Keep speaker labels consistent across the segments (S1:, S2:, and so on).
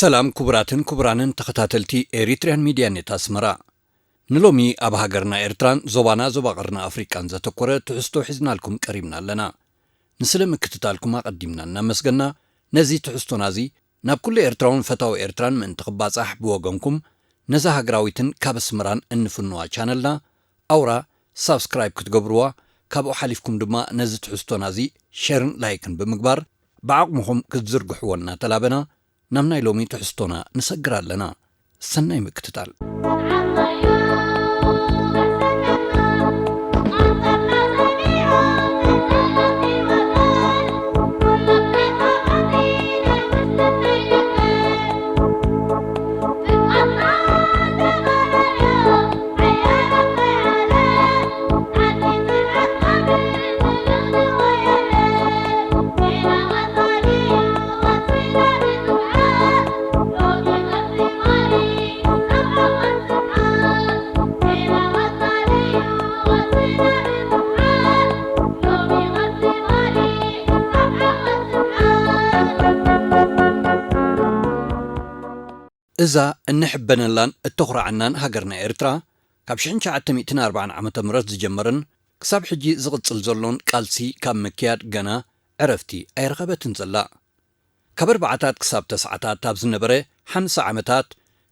S1: ሰላም ክቡራንን ተኸታተልቲ ኤሪትሪያን ሚድያ ኔት ኣስመራ ንሎሚ ኣብ ሃገርና ኤርትራን ዞባና ዞባ ቀርና ኣፍሪቃን ዘተኮረ ትሕዝቶ ሒዝናልኩም ቀሪብና ኣለና ንስለ ምክትታልኩም ኣቀዲምና እናመስገና ነዚ ትሕዝቶና እዚ ናብ ኩሉ ኤርትራውን ፈታዊ ኤርትራን ምእንቲ ክባጻሕ ብወገንኩም ነዛ ሃገራዊትን ካብ ኣስመራን እንፍንዋ ቻነልና ኣውራ ሳብስክራይብ ክትገብርዋ ካብኡ ሓሊፍኩም ድማ ነዚ ትሕዝቶና እዚ ሼርን ላይክን ብምግባር ብዓቕምኹም ክትዝርግሕዎ እናተላበና نام نايلومي تحستونا نسجر لنا سناي مكتتال إذا النحبنلان التخرعنان هاجرنا إرترا كابشين شعتم 240 عام تمرز جمرن كسب حجي زغط الزلون كالسي كام مكياد جنا عرفتي أي رغبة تنزلا كبر بعتات كسب 9 تابز النبرة 5 عامتات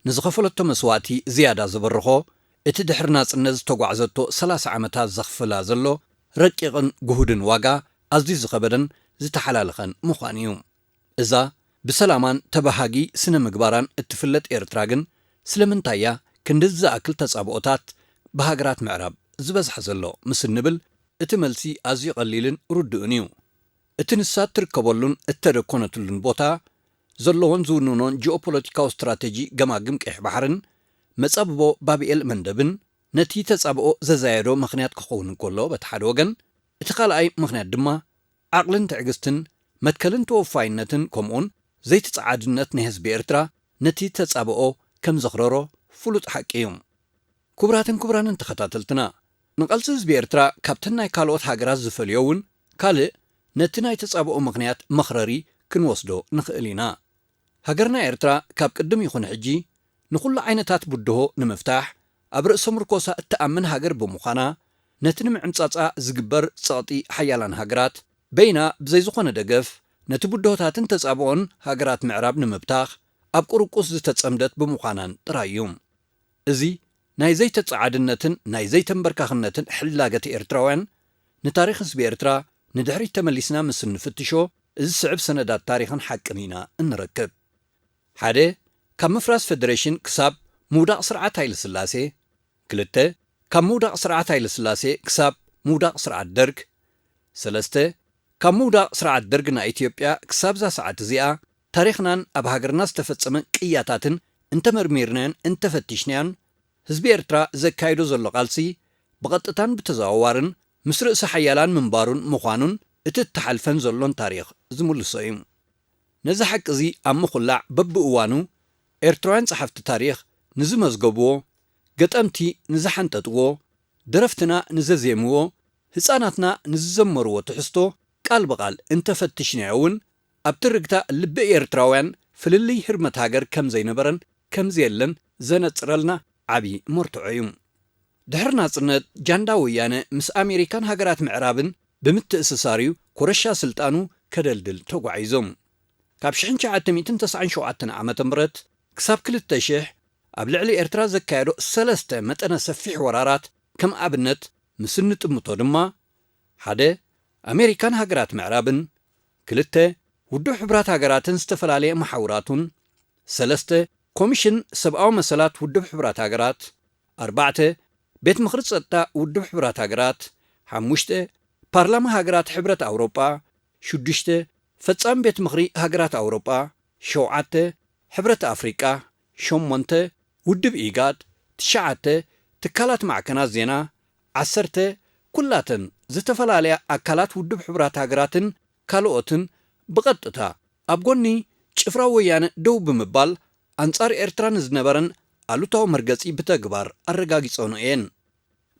S1: نزغفلتو مسواتي زيادة زبرخو اتدحرنا النز توقعزتو 3 عامتات زغفلا زلو رقيقن جهودن واقع أزدي زغبدن زتحلالخن مخانيوم إذا بسلامان تبهاجي سنة مقباران اتفلت إيرتراغن سلمنتايا كندز أكل تصابوتات بهاجرات معراب زبز حزلو مسل نبل اتملسي أزي قليلن ردونيو اتنسات تركبولون اتركونتلن بوتا زلوون زونونون جيوبوليتيكاو استراتيجي جماجم كيح بحرن مصابو بابيل مندبن نتي تصابو ززايرو مخنيات كخون كله بتحدوغن اتقال اي مخنيات دما عقلن تعجستن متكلن توفاينتن كومون زي تتصعدنت نهز بإرترا نتي تتصابقو كم زخرورو فلوت حقيوم كبرانن تخطاتلتنا نقلسز بإرترا كابتناي كالوت هاجراز زفليون كالي نتناي تتصابقو مغنيات مخرري كنوصدو نخقلينا هاجرنا إرترا كاب قدم يخون حجي نقول عينتات بدهو نمفتاح أبرق سمركوسا التأمن هاجر بمخانا نتنم عنصاصا زقبر صاطي حيالان هاجرات بينا بزي زخون دقف نتبدوتاتن تتصابون هاجرات معراب نمبتاخ أب قرقوس زتتصمدت بمخانان ترايوم إزي ناي زي تتصعدنتن ناي زي تنبركاخنتن حلاقة إرتراوان نتاريخ بإرترا ندحري تمليسنا مسن نفتشو إزي سعب سندات تاريخن حاكمينا نركب حادي كم مفراس فدريشن كساب موداق سرعة هايل سلاسي كلته كم موداق سرعة هايل سلاسي كساب موداق سرعة درك سلسته كمودا سرعة درجنا إثيوبيا كسابزا ساعة زيا تاريخنا أبهاجرنا استفدسمن قياتاتن انت مرميرنان انت فتشنان حزب إرترا زكايدو زلو قالسي بغطتان بتزاوارن مسرق سحيالان منبارون مخانون اتتحالفن زلون تاريخ زمول الصيم نزحك زي أم خلع بب اوانو إرتروان صحفت تاريخ نزمزقبو قطمتي نزحن تطوو درفتنا نززيمو هساناتنا نززمرو تحستو قال بقال انت فتشناون ابترقتا لب إيرتراوان فللي هرمت هاجر كم زي نبرن كم زيلن زنصرلنا عبي مرتعيوم دحرنا صنت جانداويانه مس امريكان هاجرات معرابن بمتأسساريو كورشا سلطانو كدلدل توقعيزوم كاب 1997 عام تمرت كساب كل التشيح ابلعلي إيرترا زكايدو 3 متنا سفيح ورارات كم ابنت مسنت متودما حدا أمريكان هاجرات معرابن كلته ودو حبرات هاجراتن استفلالي محاوراتون 3 كوميشن 7 مسالات ودو حبرات هاجرات 4 بيت مخرج ستا ودو حبرات هاجرات 5 بارلمان هاجرات حبرات أوروبا 6 فتصام بيت مخري هاجرات أوروبا 7 حبرات أفريقيا 8 ودب إيجاد 9 تكالات معكنات زينا 10 كلاتن زتفلاليا أكلات ودب حبرات هاجراتن كالوتن بقطتا أبغوني شفرا ويان دو بمبال أنصار إرتران زنبرن ألوتاو مرقصي بتقبار الرقاقي صونوين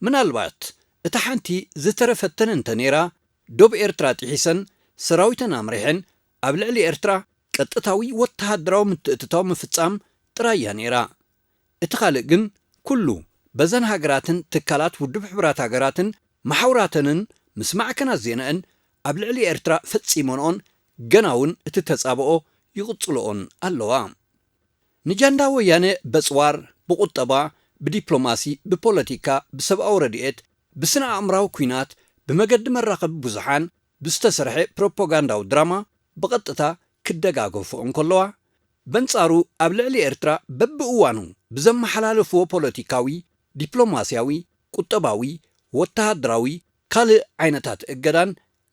S1: من الوقت اتحانتي زترفتن انتنيرا دوب إرترا تحيسن سراويتن أمريحن أبلعلي إرترا ቀጥታዊ ወተሃደራዊ ምትእትታው ምፍጻም ጥራያ ነይራ እቲ ካልእ ግን ኩሉ በዘን ሃገራትን ትካላት ውድብ ሕብራት ሃገራትን ማሕውራተንን ምስ ማዕከናት ዜናን ኣብ ልዕሊ ኤርትራ ፈጺሞንኦን ገናውን እቲ ተጻብኦ ይቕጽልኦን ኣለዋ ንጃንዳ ወያነ በጽዋር ብቁጠባ ብዲፕሎማሲ ብፖለቲካ ብሰብኣዊ ረድኤት ብስነ ኣእምራዊ ኩናት ብመገዲ መራኸቢ ብዙሓን ብዝተሰርሐ ፕሮፓጋንዳዊ ድራማ ብቐጥታ ክደጋገፍኦ እንከለዋ በንጻሩ ኣብ ልዕሊ ኤርትራ በብእዋኑ ብዘመሓላለፍዎ ፖለቲካዊ ዲፕሎማስያዊ ቁጠባዊ ወተሃደራዊ ካልእ ዓይነታት እገዳን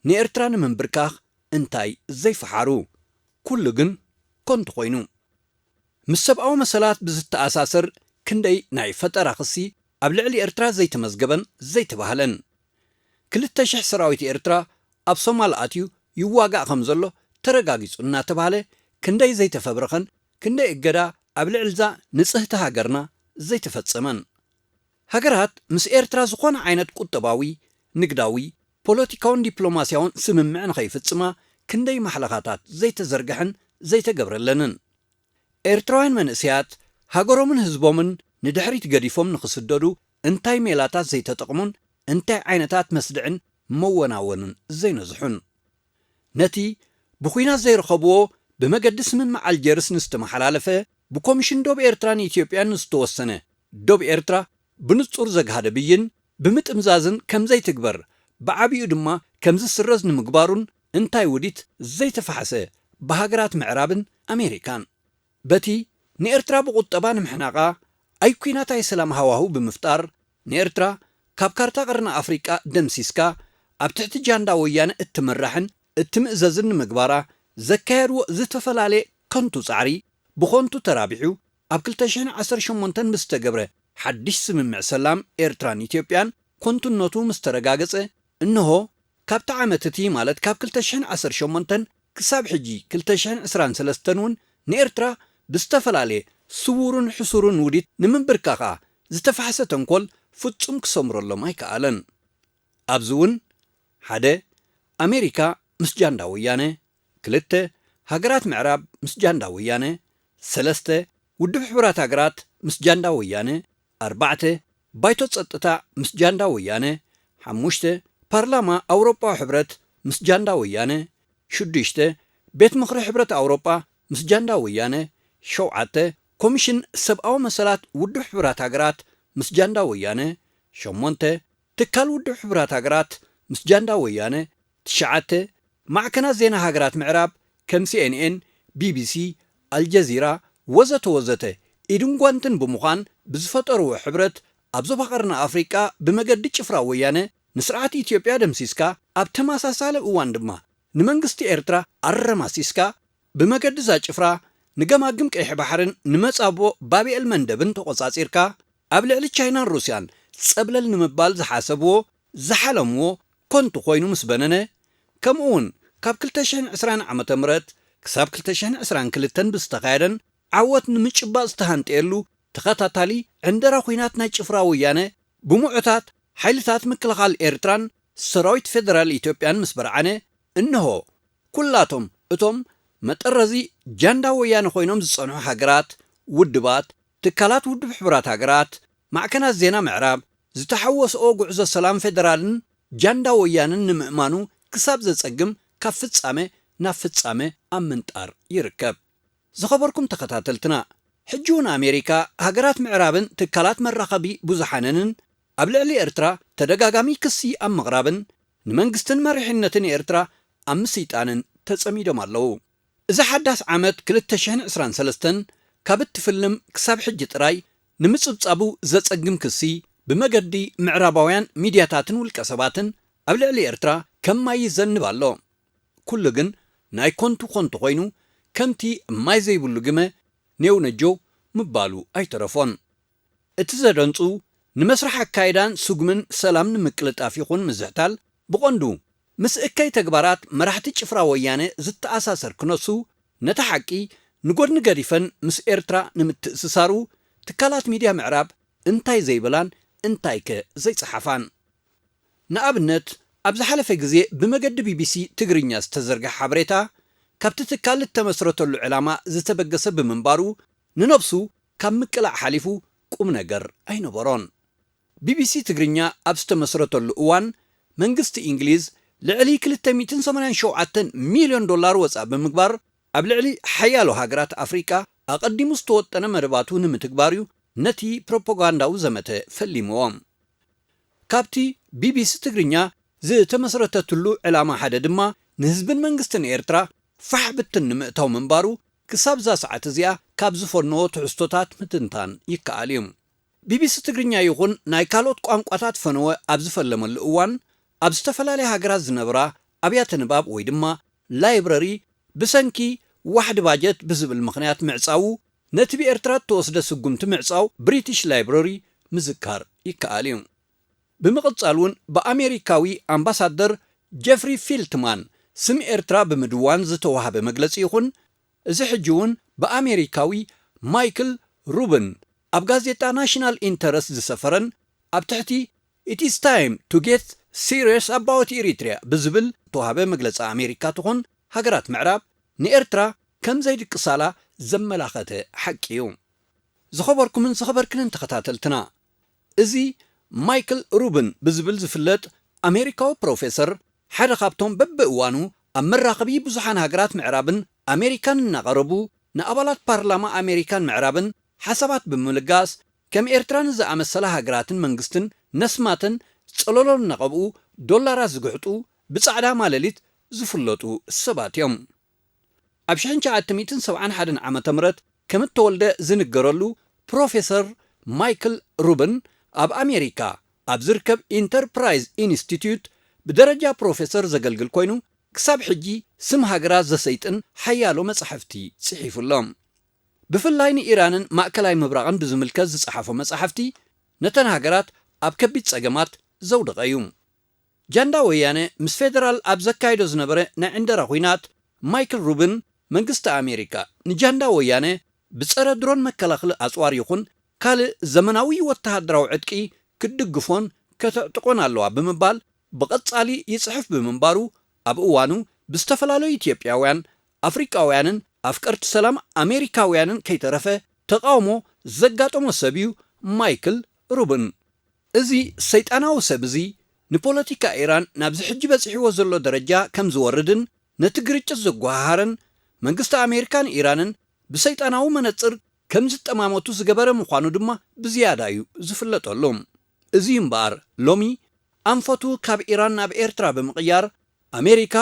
S1: ንኤርትራ ንምንብርካኽ እንታይ ዘይፈሓሩ ኩሉ ግን ኮንቱ ኮይኑ ምስ ሰብኣዊ መሰላት ብዝተኣሳሰር ክንደይ ናይ ፈጠራ ክሲ ኣብ ልዕሊ ኤርትራ ዘይተመዝገበን ዘይተባህለን 2,000 ሰራዊት ኤርትራ ኣብ ሶማል ኣትዩ ይዋጋእ ከም ዘሎ ተረጋጊጹ እናተባህለ ክንደይ ዘይተፈብረኸን ክንደይ እገዳ ኣብ ልዕልዛ ንጽህቲ ሃገርና ዘይተፈጸመን ሃገራት ምስ ኤርትራ ዝኾነ ዓይነት ቁጠባዊ ንግዳዊ ፖለቲካውን ዲፕሎማስያውን ስምምዕ ንኸይፍጽማ ክንደይ ማሕለኻታት ዘይተዘርግሐን ዘይተገብረለንን ኤርትራውያን መንእስያት ሃገሮምን ህዝቦምን ንድሕሪት ገዲፎም ንኽስደዱ እንታይ ሜላታት ዘይተጠቕሙን እንታይ ዓይነታት መስድዕን መወናወንን ዘይነዝሑን ነቲ ብኹናት ዘይረኸብዎ ብመገዲ ስምምዕ ኣልጀርስ ንዝተመሓላለፈ ብኮሚሽን ዶብ ኤርትራን ኢትዮጵያን ንዝተወሰነ ዶብ ኤርትራ ብንጹር ዘግሃደ ብይን ብምጥምዛዝን ከም ዘይትግበር ብዓብዩ ድማ ከም ዝስረዝ ንምግባሩን እንታይ ውዲት ዘይተፋሕሰ ብሃገራት ምዕራብን ኣሜሪካን በቲ ንኤርትራ ብቁጠባ ንምሕናቓ ኣይ ኩናታይ ሰላም ሃዋህው ብምፍጣር ንኤርትራ ካብ ካርታ ቀርኒ ኣፍሪቃ ደምሲስካ ኣብ ትሕቲ ጃንዳ ወያነ እትምራሕን እትምእዘዝን ንምግባራ ዘካየድዎ ዝተፈላለየ ከንቱ ጻዕሪ ብኾንቱ ተራቢሑ ኣብ 2018 ምስ ተገብረ ሓድሽ ስምምዕ ሰላም ኤርትራን ኢትዮጵያን ኮንቱነቱ ምስ ተረጋገጸ እንሆ ካብቲ ዓመት እቲ ማለት ካብ 2018 ክሳብ ሕጂ 2023 እውን ንኤርትራ ብዝተፈላለየ ስውሩን ሕሱሩን ውዲት ንምንብርካኻ ዝተፋሕሰ ተንኰል ፍጹም ክሰምረሎም ኣይከኣለን ኣብዚ እውን 1 ኣሜሪካ ምስ ጃንዳ ወያነ 2 ሃገራት ምዕራብ ምስ ጃንዳ ወያነ 3 ውድብ ሕቡራት ሃገራት ምስ ጃንዳ ወያነ 4 ባይቶ ጸጥታ ምስ ጃንዳ ወያነ 5 ፓርላማ ኣውሮጳዊ ሕብረት ምስ ጃንዳ ወያነ 6 ቤት ምኽሪ ሕብረት ኣውሮጳ ምስ ጃንዳ ወያነ 7 ኮሚሽን ሰብኣዊ መሰላት ውድብ ሕቡራት ሃገራት ምስ ጃንዳ ወያነ 8 ትካል ውድብ ሕቡራት ሃገራት ምስ ጃንዳ ወያነ 9 ማዕከናት ዜና ሃገራት ምዕራብ ከም ሲኤንኤን ቢቢሲ ኣልጀዚራ ወዘተ ወዘተ ኢድን ጓንትን ብምዃን ብዝፈጠርዎ ሕብረት ኣብ ዞባ ቀርኒ ኣፍሪቃ ብመገዲ ጭፍራ ወያነ ንስርዓት ኢትዮጵያ ደምሲስካ ኣብ ተመሳሳለ እዋን ድማ ንመንግስቲ ኤርትራ ኣረማሲስካ ብመገዲ ዛ ጭፍራ ንገማግም ቀይሕ ባሕርን ንመጻብኦ ባቢኤል መንደብን ተቖጻጺርካ ኣብ ልዕሊ ቻይናን ሩስያን ጸብለል ንምባል ዝሓሰብዎ ዝሓለምዎ ኮንቱ ኮይኑ ምስ በነነ ከምኡውን ካብ 2020 ዓ.ም ክሳብ 2022 ብዝተኻየደን ዓወት ንምጭባጥ ዝተሃንጠየሉ ተኸታታሊ ዕንደራ ኹናት ናይ ጭፍራ ወያነ ብሙዑታት ሓይልታት ምክልኻል ኤርትራን ሰራዊት ፌደራል ኢትዮጵያን ምስ በርዓነ እንሆ ኩላቶም እቶም መጠረዚ ጃንዳ ወያነ ኮይኖም ዝጸንሑ ሃገራት ውድባት ትካላት ውድብ ሕቡራት ሃገራት ማዕከናት ዜና ምዕራብ ዝተሓወስኦ ጉዕዞ ሰላም ፌደራልን ጃንዳ ወያንን ንምእማኑ ክሳብ ዘጸግም ካብ ፍጻመ ናብ ፍጻመ ኣብ ምንጣር ይርከብ ዝኸበርኩም ተኸታተልትና ሕጂ እውን ኣሜሪካ ሃገራት ምዕራብን ትካላት መራኸቢ ብዙሓነንን ኣብ ልዕሊ ኤርትራ ተደጋጋሚ ክሲ ኣብ ምቕራብን ንመንግስትን መሪሕነትን ኤርትራ ኣብ ምስይጣንን ተጸሚዶም ኣለዉ እዚ ሓዳስ ዓመት 2023 ካብ እትፍልም ክሳብ ሕጂ ጥራይ ንምጽብጻቡ ዘጸግም ክሲ ብመገዲ ምዕራባውያን ሚድያታትን ውልቀ ሰባትን ኣብ ልዕሊ ኤርትራ ከም ማይ ይዘንብ ኣሎ ኩሉ ግን ናይ ኮንቱ ኮይኑ ከምቲ ማይ ዘይብሉ ግመ ኔው ነጆ ምባሉ ኣይተረፎን እቲ ዘደንጹ ንመስራሕ ኣካይዳን ስጉምን ሰላም ንምቅልጣፍ ይኹን ምዝሕታል ብቐንዱ ምስ እከይ ተግባራት መራሕቲ ጭፍራ ወያነ ዝተኣሳሰር ክነሱ ነታ ሓቂ ንጎድኒ ገዲፈን ምስ ኤርትራ ንምትእስሳሩ ትካላት ሚድያ ምዕራብ እንታይ ዘይብላን እንታይ ከ ዘይጸሓፋን ንኣብነት ኣብ ዝሓለፈ ግዜ ብመገዲ ቢቢሲ ትግርኛ ዝተዘርግሐ ሓበሬታ ካብቲ ትካል ተመስረተሉ ዕላማ ዝተበገሰ ብምንባሩ ንነብሱ ካብ ምቅላዕ ሓሊፉ ቁም ነገር ኣይነበሮን። ቢቢሲ ትግርኛ ኣብ ዝተመስረተሉ እዋን መንግስቲ እንግሊዝ ልዕሊ 287 ሚልዮን ዶላር ወፃእ ብምግባር ኣብ ልዕሊ ሓያሎ ሃገራት ኣፍሪቃ ኣቐዲሙ ዝተወጠነ መደባቱ ንምትግባር እዩ ነቲ ፕሮፓጋንዳዊ ዘመተ ፈሊምዎም። ካብቲ ቢቢሲ ትግርኛ ዝተመስረተትሉ ዕላማ ሓደ ድማ ንህዝብን መንግስትን ኤርትራ ፋሕ ብትን ንምእታው ምንባሩ ክሳብ ዛ ሰዓት እዚኣ ካብ ዝፈንዎ ትሕዝቶታት ምትንታን ይከኣል እዩ። ቢቢሲ ትግርኛ ይኹን ናይ ካልኦት ቋንቋታት ፈነወ ኣብ ዝፈለመሉ እዋን ኣብ ዝተፈላለየ ሃገራት ዝነብራ ኣብያተ ንባብ ወይ ድማ ላይብረሪ ብሰንኪ ዋሕዲ ባጀት ብዝብል ምኽንያት ምዕፃው ነቲ ብኤርትራ ተወስደ ስጉምቲ ምዕፃው ብሪቲሽ ላይብረሪ ምዝካር ይከኣል እዩ። ብምቕጻል እውን ብኣሜሪካዊ ኣምባሳደር ጀፍሪ ፊልትማን ስም ኤርትራ ብምድዋን ዝተዋሃበ መግለፂ ይኹን እዚ ሕጂ እውን ብኣሜሪካዊ ማይክል ሩብን ኣብ ጋዜጣ ናሽናል ኢንተረስት ዝሰፈረን ኣብ ትሕቲ ኢት ኢዝ ታይም ቱ ጌት ሲሪየስ ኣባውት ኤሪትሪያ ብዝብል ተዋሃበ መግለፂ ኣሜሪካ ትኹን ሃገራት ምዕራብ ንኤርትራ ከም ዘይድቅሳላ ዘመላኸተ ሓቂ እዩ። ዝኸበርኩምን ዝኸበርክንን ተኸታተልትና እዚ ማይክል ሩብን ብዝብል ዝፍለጥ ኣሜሪካዊ ፕሮፌሰር ሓደ ካብቶም በብእዋኑ ኣብ መራኸቢ ብዙሓን ሃገራት ምዕራብን ኣሜሪካን እናቐረቡ ንኣባላት ፓርላማ ኣሜሪካን ምዕራብን ሓሳባት ብምልጋስ ከም ኤርትራን ዝኣመሰለ ሃገራትን መንግስትን ነስማትን ፀለሎን እናቐብኡ ዶላራት ዝግሕጡ ብጻዕዳ ማለሊት ዝፍለጡ ሰባት እዮም። ኣብ 1971 ዓ.ም ከም እተወልደ ዝንገረሉ ፕሮፌሰር ማይክል ሩብን ኣብ ኣሜሪካ ኣብ ዝርከብ ኢንተርፕራይዝ ኢንስቲትዩት ብደረጃ ፕሮፌሰር ዘገልግል ኮይኑ ክሳብ ሕጂ ስም ሃገራት ዘሰይጥን ሓያሎ መጻሕፍቲ ጽሒፉሎም። ብፍላይ ንኢራንን ማእከላይ ምብራቕን ብዝምልከት ዝጸሓፎ መጻሕፍቲ ነተን ሃገራት ኣብ ከቢድ ጸገማት ዘውደቐ እዩ። ጃንዳ ወያነ ምስ ፌደራል ኣብ ዘካይዶ ዝነበረ ናይ ዕንደራ ኹናት ማይክል ሩብን መንግስቲ ኣሜሪካ ንጃንዳ ወያነ ብጸረ ድሮን መከላኸሊ ኣጽዋር ይኹን ካልእ ዘመናዊ ወተሃደራዊ ዕጥቂ ክድግፎን ከተዕጥቆን ኣለዋ ብምባል ብቐጻሊ ይጽሕፍ ብምንባሩ ኣብ እዋኑ ብዝተፈላለዩ ኢትዮጵያውያን ኣፍሪቃውያንን ኣፍቀርቲ ሰላም ኣሜሪካውያንን ከይተረፈ ተቃውሞ ዘጋጠሞ ሰብ እዩ ማይክል ሩብን። እዚ ሰይጣናዊ ሰብ እዚ ንፖለቲካ ኢራን ናብ ዝሕጂ በፂሕዎ ዘሎ ደረጃ ከም ዝወርድን ነቲ ግርጭት ዘጓሃረን መንግስቲ ኣሜሪካን ኢራንን ብሰይጣናዊ መነፅር ከም ዝጠማመቱ ዝገበረ ምዃኑ ድማ ብዝያዳ እዩ ዝፍለጠሉ። እዚ እምበኣር ሎሚ ኣንፈቱ ካብ ኢራን ናብ ኤርትራ ብምቕያር ኣሜሪካ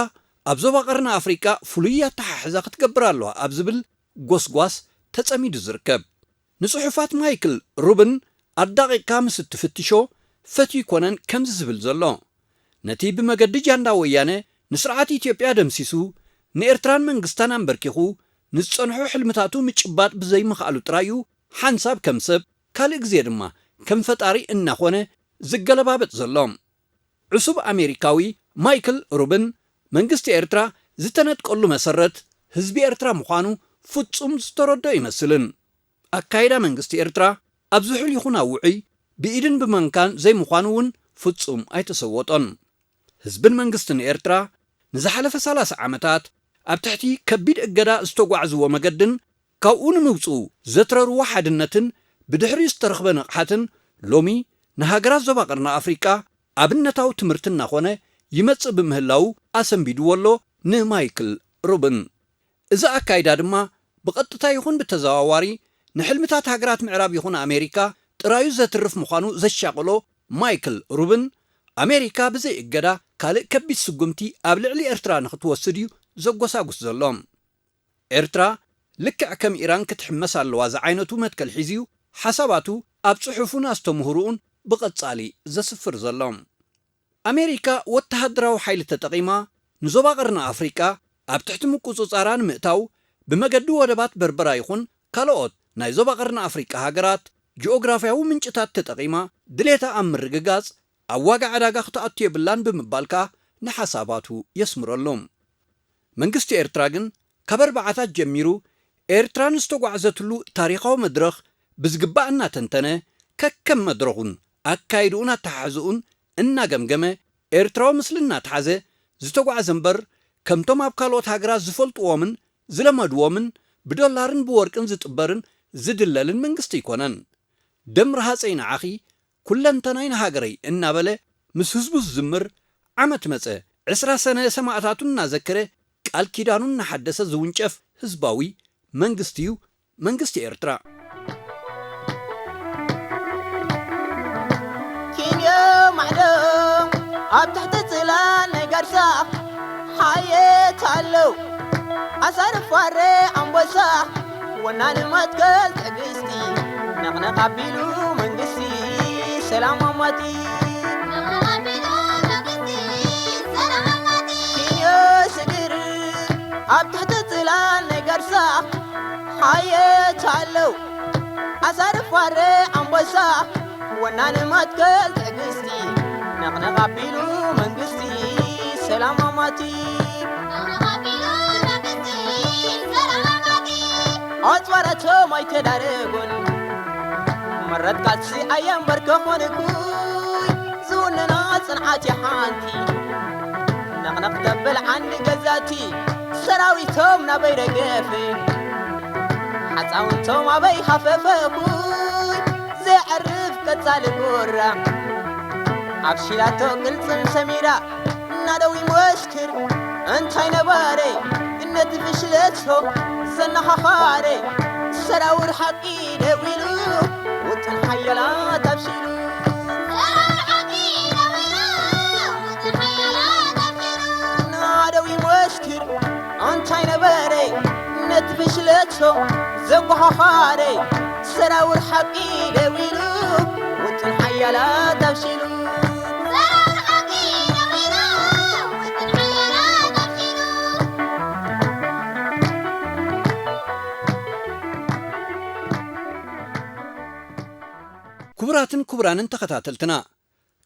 S1: ኣብ ዞባ ቀርኒ ኣፍሪቃ ፍሉይ ኣተሓሕዛ ክትገብር ኣለዋ ኣብ ዝብል ጎስጓስ ተጸሚዱ ዝርከብ። ንጽሑፋት ማይክል ሩብን ኣዳቂቕካ ምስ እትፍትሾ ፈትዩ ይኮነን ከምዚ ዝብል ዘሎ ነቲ ብመገዲ ጃንዳ ወያነ ንስርዓት ኢትዮጵያ ደምሲሱ ንኤርትራን መንግስታን ኣንበርኪኹ ንዝጸንሑ ሕልምታቱ ምጭባጥ ብዘይምኽኣሉ ጥራዩ ሓንሳብ ከም ሰብ ካልእ ግዜ ድማ ከም ፈጣሪ እናኾነ ዝገለባበጥ ዘሎ ዕሱብ ኣሜሪካዊ ማይክል ሩብን መንግስቲ ኤርትራ ዝተነጥቀሉ መሰረት ህዝቢ ኤርትራ ምዃኑ ፍጹም ዝተረድኦ ይመስልን። ኣካይዳ መንግስቲ ኤርትራ ኣብ ዝሑል ይኹን ኣብ ውዑይ ብኢድን ብመንካን ዘይምዃኑ እውን ፍጹም ኣይተሰወጦን። ህዝብን መንግስትን ኤርትራ ንዝሓለፈ 30 ዓመታት ኣብ ትሕቲ ከቢድ እገዳ ዝተጓዕዝዎ መገድን ካብኡ ንምውፅኡ ዘትረርዎ ሓድነትን ብድሕሪ ዝተረኽበ ንቕሓትን ሎሚ ንሃገራት ዞባ ቀርኒ ኣፍሪቃ ኣብነታዊ ትምህርቲ እናኾነ ይመጽእ ብምህላው ኣሰንቢድዎ ኣሎ ንማይክል ሩብን። እዚ ኣካይዳ ድማ ብቐጥታ ይኹን ብተዘዋዋሪ ንሕልምታት ሃገራት ምዕራብ ይኹን ኣሜሪካ ጥራዩ ዘትርፍ ምዃኑ ዘሻቕሎ ማይክል ሩብን ኣሜሪካ ብዘይ እገዳ ካልእ ከቢድ ስጉምቲ ኣብ ልዕሊ ኤርትራ ንኽትወስድ እዩ ዘጎሳጉስ ዘሎ። ኤርትራ ልክዕ ከም ኢራን ክትሕመስ ኣለዋ ዝዓይነቱ መትከል ሒዝዩ ሓሳባቱ ኣብ ጽሑፉን ኣስተምህሩኡን ብቐጻሊ ዘስፍር ዘሎ። ኣሜሪካ ወተሃደራዊ ሓይሊ ተጠቒማ ንዞባ ቀርኒ ኣፍሪቃ ኣብ ትሕቲ ምቁፅጻራ ንምእታው ብመገዲ ወደባት በርበራ ይኹን ካልኦት ናይ ዞባ ቀርኒ ኣፍሪቃ ሃገራት ጂኦግራፍያዊ ምንጭታት ተጠቒማ ድሌታ ኣብ ምርግጋጽ ኣብ ዋጋ ዕዳጋ ክትኣቱ የብላን ብምባልካ ንሓሳባቱ የስምረሎም። መንግስቲ ኤርትራ ግን ካብ ኣርባዓታት ጀሚሩ ኤርትራ ንዝተጓዕዘትሉ ታሪኻዊ መድረኽ ብዝግባእ እናተንተነ ከከም መድረኹን ኣካይድኡን ኣተሓሕዝኡን እናገምገመ ኤርትራዊ ምስሊ እናተሓዘ ዝተጓዕዘ እምበር ከምቶም ኣብ ካልኦት ሃገራት ዝፈልጥዎምን ዝለመድዎምን ብዶላርን ብወርቅን ዝጥበርን ዝድለልን መንግስቲ ይኮነን። ደም ረሃፀይ ንዓኺ ኩለንተናይ ንሃገረይ እናበለ ምስ ህዝቡ ዝዝምር ዓመት መፀ 20 ሰነ ሰማዕታቱን እናዘከረ ቃል ኪዳኑን እናሓደሰ ዝውንጨፍ ህዝባዊ መንግስቲ እዩ መንግስቲ ኤርትራ።
S2: ኪንዮ ማዕዶም ኣብ ትሕቲ ጽላል ናይ ጋርሳ ሓየት ኣለው ኣሳርፋሬ ኣንበሳ ወናን መትከል ትዕግስቲ ነቕነቕ ኣቢሉ መንግስቲ ሰላም ኣማቲ ኪንዮ ስግር ኣብ ትሕቲ ጽላል ናይ ጋርሳ ሓየት ኣለው ኣሳርፋሬ ኣንበሳ ወናን መትከል ትዕግስቲ ነቕነቕ ኣቢሉ መንግስቲ ሰላም ኣማቲ أصوارتهم أي تدارجون مرات قاسي أيام بركون كوي زوننا صنعتي حانتي نغنق دبل عني جزاتي سراويتهم نبي رجافي حتعاونتهم أبي خففة كوي زي عرف كتال قرة عبشيلاتو قلت سميرة نادوي مسكر انتي نباري إنت فشلتهم سنها خاري سراور حقي دويلو وتنحيلات أبشرو سراور حقي دويلو وتنحيلات أبشرو نادوي مشكر أنتي نباري نتفش لتشو زبها خاري سراور حقي دويلو وتنحيلات أبشرو
S1: كبراتن كبرانن تخاتلتنا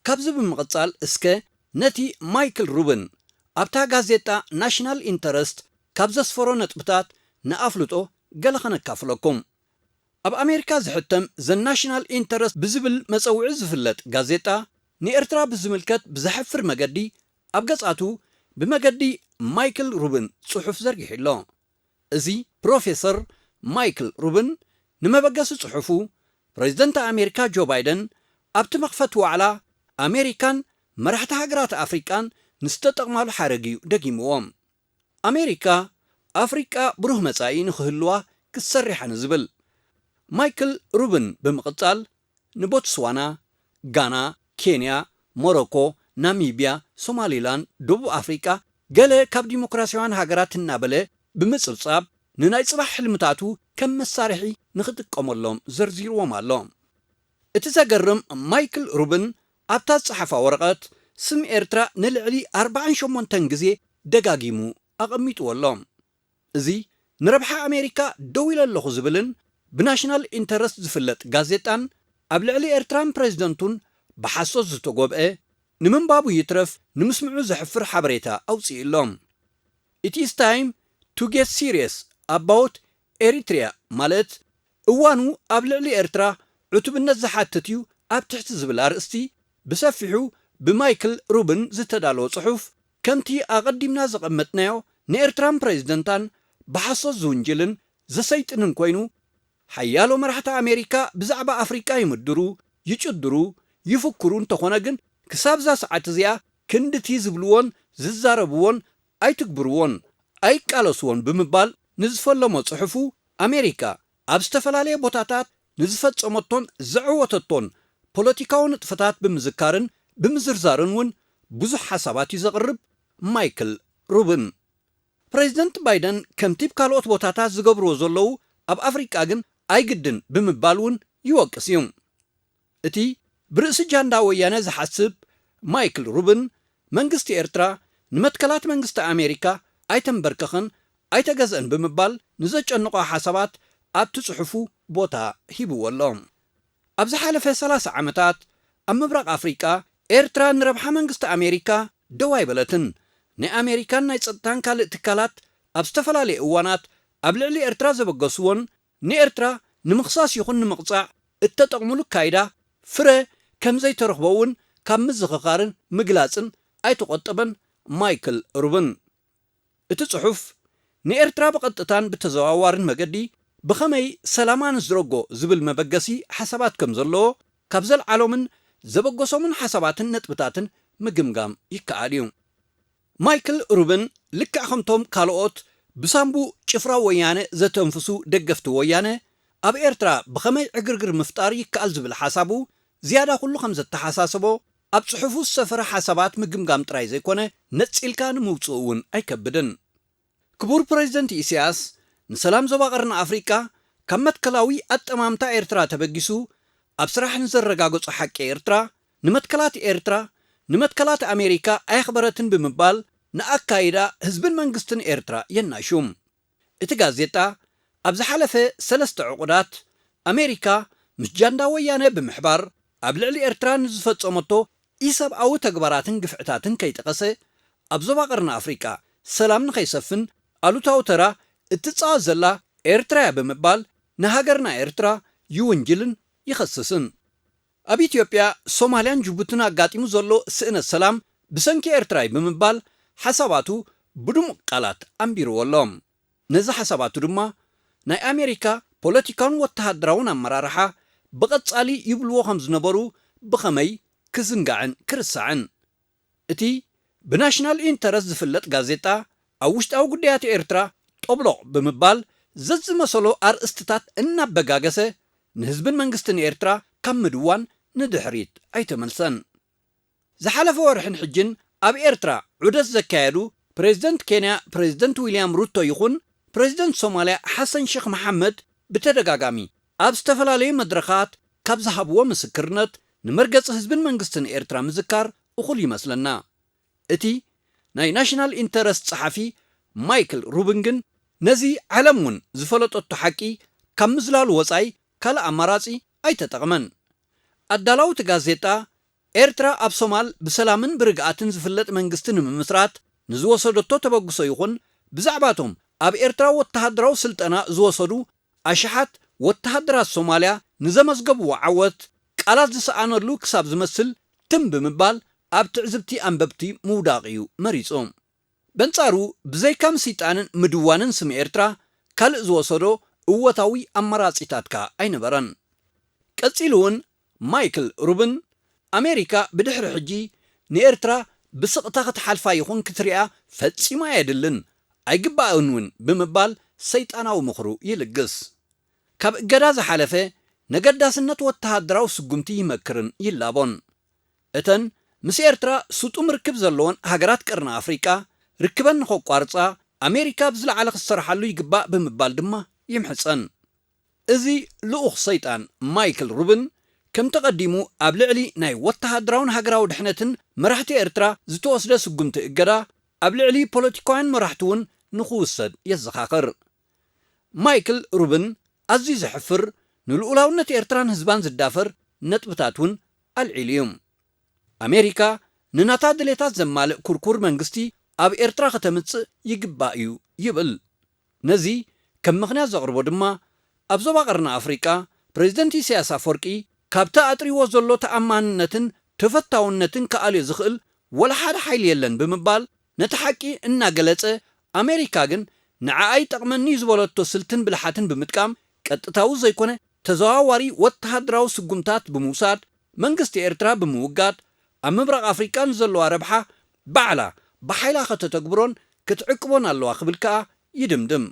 S1: كابز بمقصال اسك نتي مايكل روبن ابتا غازيتا ناشنال انترست كابز سفرو نطبطات نافلطو غلخنا كافلكم اب امريكا زحتم ز ناشنال انترست بزبل مصوع زفلت غازيتا ني ارترا بزملكت بزحفر مغدي اب غصاتو بمغدي مايكل روبن صحف زرغيحلو ازي بروفيسور مايكل روبن نمبغس صحفو بريزيدنت أمريكا جو بايدن أبت مخفت وعلا أمريكان مرحت هاجرات أفريكان نستطقمال حرقيو دقيموهم أمريكا أفريكا بروه مسايين خهلوا كسريح نزبل مايكل روبن بمقصال نبوتسوانا غانا كينيا موروكو ناميبيا سوماليلاند دوب أفريكا قال كاب ديمقراسيوان هاجرات النابلة بمصبصاب نناي صباح حلمتاتو كم مسارحي نخدقم اللهم زرزيروهم اللهم اتزاقرم مايكل روبن ابتاز صحفة ورقات سم إرترا نلعلي 40 شمون تنجزي دقاقيمو أغميتو اللهم ازي نربحة أمريكا دويل اللخو زبلن بناشنال انترست زفلت غازيتان أبلعلي إرتران بريزدنتون بحاسوز زتوقوبئة نمن بابو يترف نمسمعو زحفر حبريتا أو سي اللهم It is time to get serious about إريتريا مالت اوانو أبلعلي إرترا عتبنا زحاتتيو أبتحت زبلار استي بسفحو بمايكل روبن زتدالو صحف كمتي أقدمنا زقمتنايو نإرتران بريزدنتان بحصو زونجلن زسيتنن كوينو حيالو مرحة أمريكا بزعبا أفريكا يمدرو يجدرو يفكرون تخوناقن كسابزا ساعت زيا كندتي زبلوون ززاربوون أي تكبروون أي كالوسوون بمبال نزفلمو صحفو أمريكا أبستفلالي بوتاتات نزفت صمتون زعوتتون بوليتيكاون اتفتات بمزكارن بمزرزارن ون بزح حساباتي زغرب مايكل روبن بريزيدنت بايدن كمتيب كالوت بوتاتات زغبرو زلو أب أفريكا جن أي جدن بمبالون يوكسيوم اتي برئس جاندا ويانا زحسب مايكل روبن منغستي إرترا نمتكلات منغست أمريكا أي تنبركخن أي تجزأن بمبال نزج النقاء حسابات أب تصحفو بوتا هيبو اللهم أبز حالة 3 عامتات أم مبرق أفريكا إرترا نربحة منغست أمريكا دواي بلتن ني أمريكان ناي صدتان كالاتكالات أبستفلالي اوانات أبلعلي إرترا زبقصوون ني إرترا نمخصاص يخون نمقصع التطقملو كايدا فرا كم زي ترخبون كم مزغقارن مقلاسن أي تقطبن مايكل روبن እቲ ጽሑፍ ንኤርትራ ብቐጥታን ብተዘዋዋርን መገዲ ብኸመይ ሰላማን ዝረጎ ዝብል መበገሲ ሓሳባት ከም ዘለዎ ካብ ዘለዓሎምን ዘበገሶምን ሓሳባትን ነጥብታትን ምግምጋም ይከኣል እዩ። ማይክል ሩብን ልክዕ ከምቶም ካልኦት ብሳምቡ ጭፍራ ወያነ ዘተንፍሱ ደገፍቲ ወያነ ኣብ ኤርትራ ብኸመይ ዕግርግር ምፍጣር ይከኣል ዝብል ሓሳቡ ዝያዳ ኩሉ ከም ዘተሓሳስቦ ኣብ ጽሑፉ ዝሰፈረ ሓሳባት ምግምጋም ጥራይ ዘይኮነ ነፂልካ ንምውፅእ እውን ኣይከብድን። ክቡር ፕሬዚደንት ኢሳያስ ንሰላም ዞባ ቀርኒ ኣፍሪቃ ካብ መትከላዊ ኣጠማምታ ኤርትራ ተበጊሱ ኣብ ስራሕ ንዘረጋገጹ ሓቂ ኤርትራ ንመትከላት ኤርትራ ንመትከላት ኣሜሪካ ኣይኽበረትን ብምባል ንኣካይዳ ህዝብን መንግስትን ኤርትራ የናሹም። እቲ ጋዜጣ ኣብ ዝሓለፈ 3 ዕቁዳት ኣሜሪካ ምስ ጃንዳ ወያነ ብምሕባር ኣብ ልዕሊ ኤርትራ ንዝፈጸመቶ ኢሰብኣዊ ተግባራትን ግፍዕታትን ከይጠቐሰ ኣብ ዞባ ቀርኒ ኣፍሪቃ ሰላም ንኸይሰፍን ኣሉታዊ ተራ እትጻወት ዘላ ኤርትራ ብምባል ንሃገርና ኤርትራ ይውንጅልን ይኸስስን። ኣብ ኢትዮጵያ ሶማልያን ጅቡትን ኣጋጢሙ ዘሎ ስእነት ሰላም ብሰንኪ ኤርትራይ ብምባል ሓሳባቱ ብድሙቕ ቃላት ኣንቢርዎሎም። ነዚ ሓሳባቱ ድማ ናይ ኣሜሪካ ፖለቲካውን ወተሃደራውን ኣመራርሓ ብቐጻሊ ይብልዎ ከም ዝነበሩ ብኸመይ ክዝንጋዕን ክርሳዕን። እቲ ብናሽናል ኢንተረስት ዝፍለጥ ጋዜጣ ኣብ ውሽጣዊ ጉዳያት ኤርትራ ጦብሎቕ ብምባል ዘዝመሰሎ ኣርእስትታት እናበጋገሰ ንህዝብን መንግስትን ኤርትራ ካብ ምድዋን ንድሕሪት ኣይተመልሰን። ዝሓለፈ ወርሕን ሕጅን ኣብ ኤርትራ ዑደት ዘካየዱ ፕሬዚደንት ኬንያ ፕሬዚደንት ዊልያም ሩቶ ይኹን ፕሬዚደንት ሶማልያ ሓሰን ሼክ መሐመድ ብተደጋጋሚ ኣብ ዝተፈላለዩ መድረኻት ካብ ዝሃብዎ ምስክርነት ንመርገፂ ህዝብን መንግስትን ኤርትራ ምዝካር እኹል ይመስለና። እቲ ናይ ናሽናል ኢንተረስት ጸሓፊ ማይክል ሩብን ግን ነዚ ዓለም እውን ዝፈለጠቶ ሓቂ ካብ ምዝላሉ ወፃኢ ካልእ ኣማራፂ ኣይተጠቕመን። ኣዳላውቲ ጋዜጣ ኤርትራ ኣብ ሶማል ብሰላምን ብርግኣትን ዝፍለጥ መንግስቲ ንምምስራት ንዝወሰደቶ ተበግሶ ይኹን ብዛዕባቶም ኣብ ኤርትራ ወተሃደራዊ ስልጠና ዝወሰዱ ኣሽሓት ወተሃደራት ሶማልያ ንዘመዝገብዎ ዓወት ቃላት ዝሰኣነሉ ክሳብ ዝመስል ትም ብምባል ኣብ ትዕዝብቲ ኣንበብቲ ምውዳቕ እዩ መሪጹ። በንጻሩ ብዘይካ ምሲጣንን ምድዋንን ስም ኤርትራ ካልእ ዝወሰዶ እወታዊ ኣማራጺታትካ ኣይነበረን። ቀጺሉ እውን ማይክል ሩብን ኣሜሪካ ብድሕሪ ሕጂ ንኤርትራ ብስቕታ ክትሓልፋ ይኹን ክትሪኣ ፈጺማ የድልን ኣይግባእን እውን ብምባል ሰይጣናዊ ምኽሩ ይልግስ። ካብ እገዳ ዝሓለፈ ነገዳስነት ወተሃደራዊ ስጉምቲ ይመክርን ይላቦን። እተን ምስ ኤርትራ ስጡም ርክብ ዘለዎን ሃገራት ቀርኒ ኣፍሪቃ ርክበን ንኸቋርፃ ኣሜሪካ ብዝለዓለ ክሰርሓሉ ይግባእ ብምባል ድማ ይምሕፀን። እዚ ልኡኽ ሰይጣን ማይክል ሩብን ከም ተቐዲሙ ኣብ ልዕሊ ናይ ወተሃደራውን ሃገራዊ ድሕነትን መራሕቲ ኤርትራ ዝተወስደ ስጉምቲ እገዳ ኣብ ልዕሊ ፖለቲካውያን መራሕቲ እውን ንኽውሰድ የዘኻኽር። ማይክል ሩብን ኣዝዩ ዘሕፍር ንልኡላውነት ኤርትራን ህዝባን ዝዳፈር ነጥብታት እውን ኣልዒሉ እዩ። ኣሜሪካ ንናታ ድሌታት ዘማልእ ኩርኩር መንግስቲ ኣብ ኤርትራ ከተምጽእ ይግባእ እዩ ይብል። ነዚ ከም ምኽንያት ዘቕርቦ ድማ ኣብ ዞባ ቀርኒ ኣፍሪቃ ፕሬዚደንት ኢሳያስ ኣፈወርቂ ካብቲ ኣጥሪዎ ዘሎ ተኣማንነትን ተፈታውነትን ከኣልዮ ዝኽእል ወላ ሓደ ሓይሊ የለን ብምባል ነቲ ሓቂ እናገለጸ ኣሜሪካ ግን ንዓኣይ ጠቕመኒ ዝበለቶ ስልትን ብልሓትን ብምጥቃም ቀጥታዊ ዘይኮነ ተዘዋዋሪ ወተሃደራዊ ስጉምታት ብምውሳድ መንግስቲ ኤርትራ ብምውጋድ ኣብ ምብራቕ ኣፍሪቃ ንዘለዋ ረብሓ ባዕላ ብሓይላ ከተተግብሮን ክትዕቅቦን ኣለዋ ክብል ከዓ ይድምድም።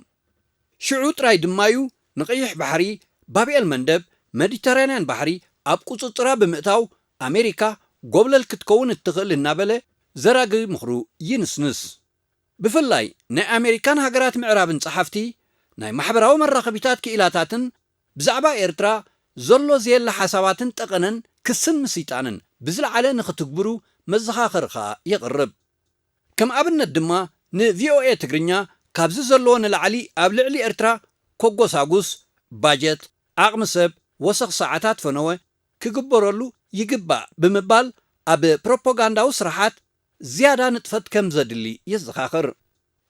S1: ሽዑ ጥራይ ድማ እዩ ንቀይሕ ባሕሪ ባብኤል መንደብ ሜዲተራንያን ባሕሪ ኣብ ቁፅፅራ ብምእታው ኣሜሪካ ጎብለል ክትከውን እትኽእል እናበለ ዘራጊ ምኽሩ ይንስንስ። ብፍላይ ናይ ኣሜሪካን ሃገራት ምዕራብን ጸሓፍቲ ናይ ማሕበራዊ መራኸቢታት ክኢላታትን ብዛዕባ ኤርትራ ዘሎ ዘየላ ሓሳባትን ጠቐነን ክስን ምሲጣንን ብዝለዓለ ንኽትግብሩ መዘኻኸሪ ከዓ የቕርብ። ከም ኣብነት ድማ ንቪኦኤ ትግርኛ ካብዚ ዘለዎ ንላዕሊ ኣብ ልዕሊ ኤርትራ ኮጎሳጉስ ባጀት ዓቕሚ ሰብ ወሰኽ ሰዓታት ፈነወ ክግበረሉ ይግባእ ብምባል ኣብ ፕሮፓጋንዳዊ ስራሓት ዝያዳ ንጥፈት ከም ዘድሊ የዘኻኽር።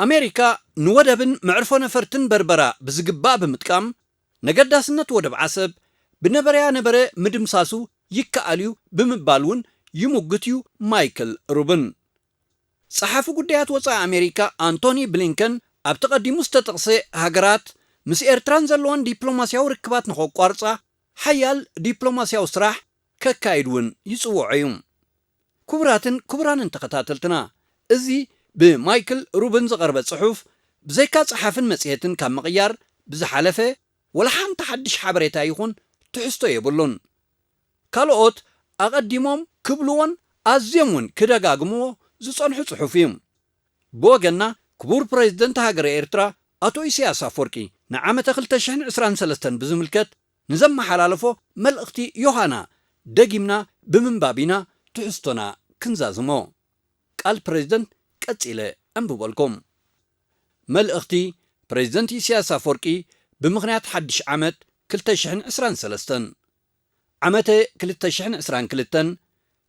S1: ኣሜሪካ ንወደብን መዕርፎ ነፈርትን በርበራ ብዝግባእ ብምጥቃም ነገዳስነት ወደብ ዓሰብ ብነበረያ ነበረ ምድምሳሱ ይከኣል እዩ ብምባል እውን ይሙግት እዩ ማይክል ሩብን። صحافي قديات وصا أمريكا أنتوني بلينكن أبتقدمو استطقسي هاجرات مس إيرتران زلوان دبلوماسياو ركبات نخو قوارصا حيال دبلوماسياو سراح كاكايدون يصوعيوم كبران تقتاتلتنا ازي بمايكل روبنز غربت صحوف بزيكا صحافن مسيهتن كان مغيار بزحالفه ولا حان تحدش حبريتا يخون تحستو يبلون كالوت أقدمهم كبلون أزيمون كدقاقمو زصنحو صحوفيهم بوغنا كبور بريزدنت هاجر إيرترا أتو إسياس أفوركي نعامة خلتشحن عسران سلستن بزملكت نزم حلالفو ملأختي يوهانا دقيمنا بمنبابينا تحستونا كنزازمو قال بريزدنت كتسيلة أنبوبالكم ملأختي بريزدنت إسياس أفوركي بمغنيات حدش عامت كلتشحن عسران سلستن عامته كلتشحن عسران كلتن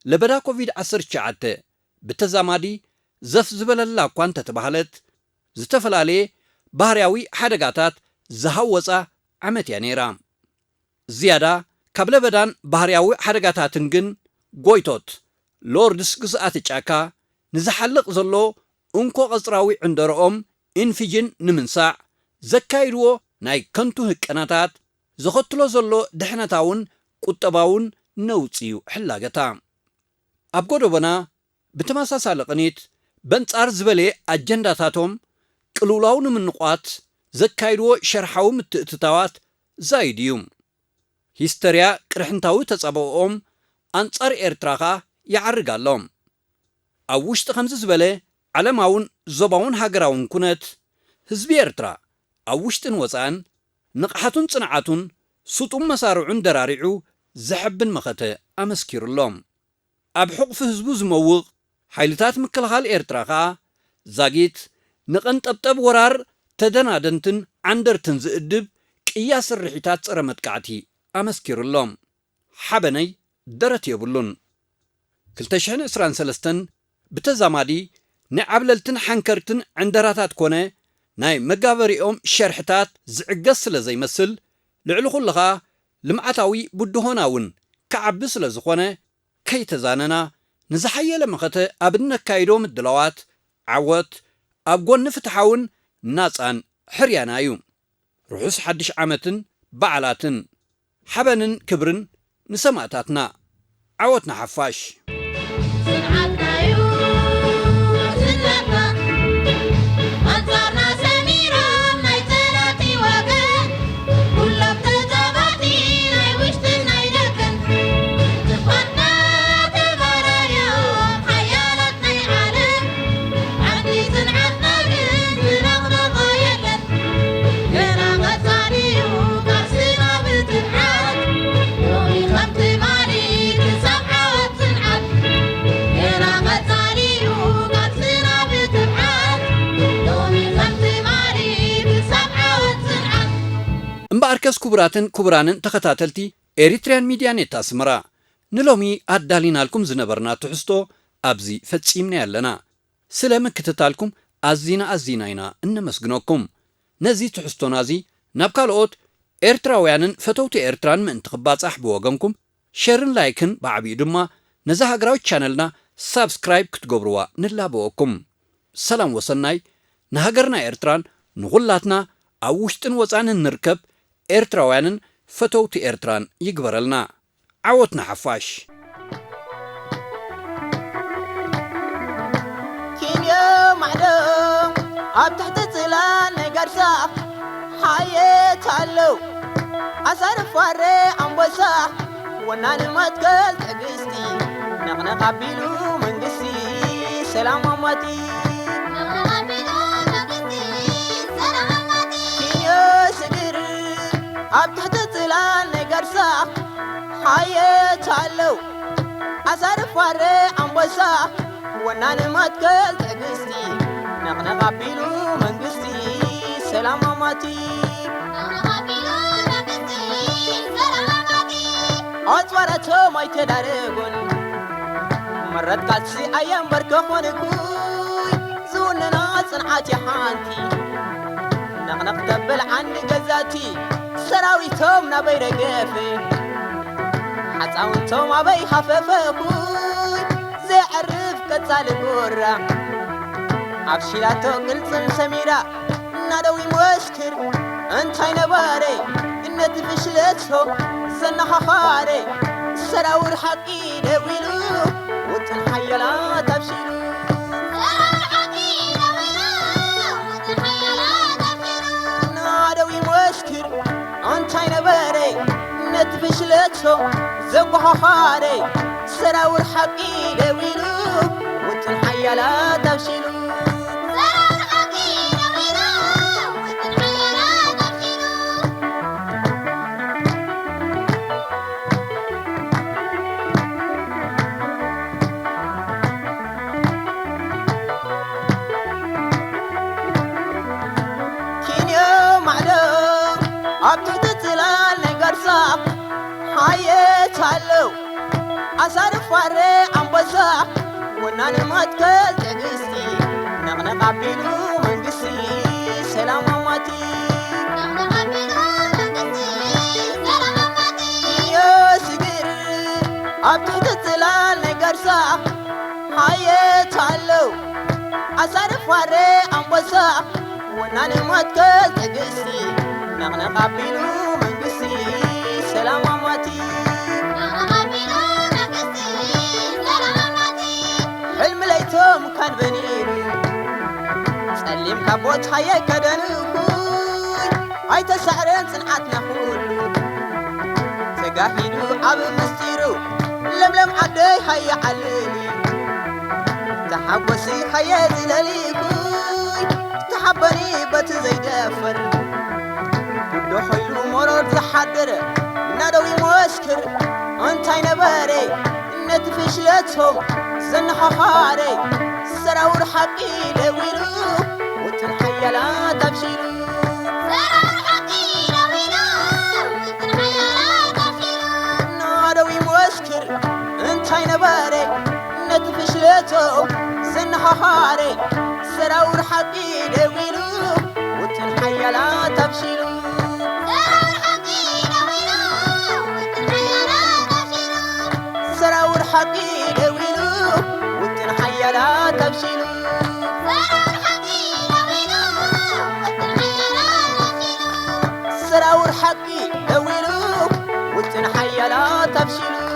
S1: لبدا كوفيد 19 بتزامادي زف زبللا كوانتا تبهلت زتفلالي ባህርያዊ ሓደጋታት ዝሃወፃ ዓመት እያ ነይራ ዝያዳ ካብ ለበዳን ባህርያዊ ሓደጋታትን ግን ጎይቶት ሎርድስ ግዝኣት ጫካ ንዝሓልቕ ዘሎ እንኮ ቀፅራዊ ዕንደረኦም ኢንፊጅን ንምንሳዕ ዘካይድዎ ናይ ከንቱ ህቀናታት ዘኸትሎ ዘሎ ድሕነታውን ቁጠባውን ነውፅዩ ሕላገታ ኣብ ጎደቦና ብተመሳሳሊ ቅኒት በንጻር ዝበለ ኣጀንዳታቶም ቅሉላው ንምንቋት ዘካይድዎ ሸርሓዊ ምትእትታዋት ዛይድዩም ሂስተርያ ቅርሕንታዊ ተጸበኦም አንጻር ኤርትራኻ ይዓርጋሎም ኣብ ውሽጢ ከምዚ ዝበለ ዓለማውን ዞባውን ሃገራውን ኩነት ህዝቢ ኤርትራ ኣብ ውሽጥን ወፃን ንቕሓቱን ጽንዓቱን ስጡም መሳርዑን ደራሪዑ ዘሕብን መኸተ ኣመስኪሩሎም ኣብ ሕቑፊ ህዝቡ ዝመውቕ ሓይልታት ምክልኻል ኤርትራኻ ዛጊት ንቐንጠብጠብ ወራር ተደናደንትን ዓንደርትን ዝእድብ ቅያስ ርሒታት ፀረ መጥቃዕቲ ኣመስኪሩሎም ሓበነይ ደረት የብሉን 2023 ብተዛማዲ ንዓብለልትን ሓንከርትን ዕንደራታት ኮነ ናይ መጋበሪኦም ሸርሕታት ዝዕገስ ስለ ዘይመስል ልዕሊ ኩልኻ ልምዓታዊ ቡድሆናውን ከዓቢ ስለ ዝኾነ ከይተዛነና ንዝሓየለ መኸተ ኣብ ነካይዶ ምድላዋት ዓወት ኣብ ጎኒ ፍትሓውን ናፃን ሕርያናዩ ርሑስ ሓድሽ ዓመትን በዓላትን ሓበንን ክብርን ንሰማዕታትና ዓወትና ሓፋሽ أركز كبراتن كبرانن تختاتلتي إريتريان ميديا نتا سمرا نلومي أدالينا لكم زنبرنا تحستو أبزي فتسيمنا يلنا سلام كتتالكم أزينا إن مسجنوكم نزي تحستو نازي نبقالوت إرتراويانن فتوتي إرتران من تخبات أحبو وقمكم شيرن لايكن بعبي دما نزاها قراوي چانلنا سابسكرايب كتقبروا نلابوكم سلام وصلناي نهاجرنا إرتران نغلاتنا أوشتن وزان نركب إرتراوانن فتوتي إرتران يقبرلنا عوتنا حفاش
S2: كينيا معلوم عب تحت طلال نقرصا حياة علو أصار فاري عمبسا ونان المتقل تقستي نغنق عبيلو منقسي سلام أمتي عب تحت طلال نقرصا حياة علو أصار فاري عمبسا ونان المتقل تقستي نغنق عبيلو منقسي سلام أمتي أطورتو ما يتدارقون مرات قاتسي أيام بركخون كوي زوننا صنعاتي حانتي نغنق دبل عني قزاتي سراويتهم نبي رقافي حتعاونتهم أبي خففه كوي زي عرف كتالي قرة عبشيلاتو قلت سميرة نادوي مسكر انتي نباري إنت فشلتهم زنها خاري سراور حقي دويلو وتنحيلا تبشيلو
S3: سراور حقي دويلو وتنحيلا تبشيلو
S2: نادوي مسكر انتي نباري إنت فشلتهم زنها خاري سراور حقي دويلو وتنحيلا تبشيلو أصارف وري أنبزا ونانا ماتكال تقسي نغنق عبينو منقسي سلام ماتي
S3: نغنق عبينو منقسي سلام ماتي
S2: يا سجر أبتو تتلال نقرسا هاي تعلو أصارف وري أنبزا ونانا ماتكال تقسي نغنق عبينو منقسي سلام ماتي حلم ليتهم كان بنيني سلم كابوت هيا كدنوي هاي تسعرين صنعتنا كله تقاهيدو عب مستيرو لملم عدي هيا عليني تحبسي هيا زلاليكوي تحبني بتزي دافر بدو حيلو مرور زحدر نادوي مسكر انتي نباري نتفشلتهم زنها خاري سراور حقي دويلو وتنحيلا تبشيلو
S3: سراور حقي دويلو وتنحيلا تبشيلو
S2: نادوي مسكر انتي نباري نتفشلتهم زنها خاري سراور حقي دويلو وتنحيلا تبشيلو سراور حقي دويلو وتنحيلا تبشيلو سراور حقي دويلو وتنحيلا تبشيلو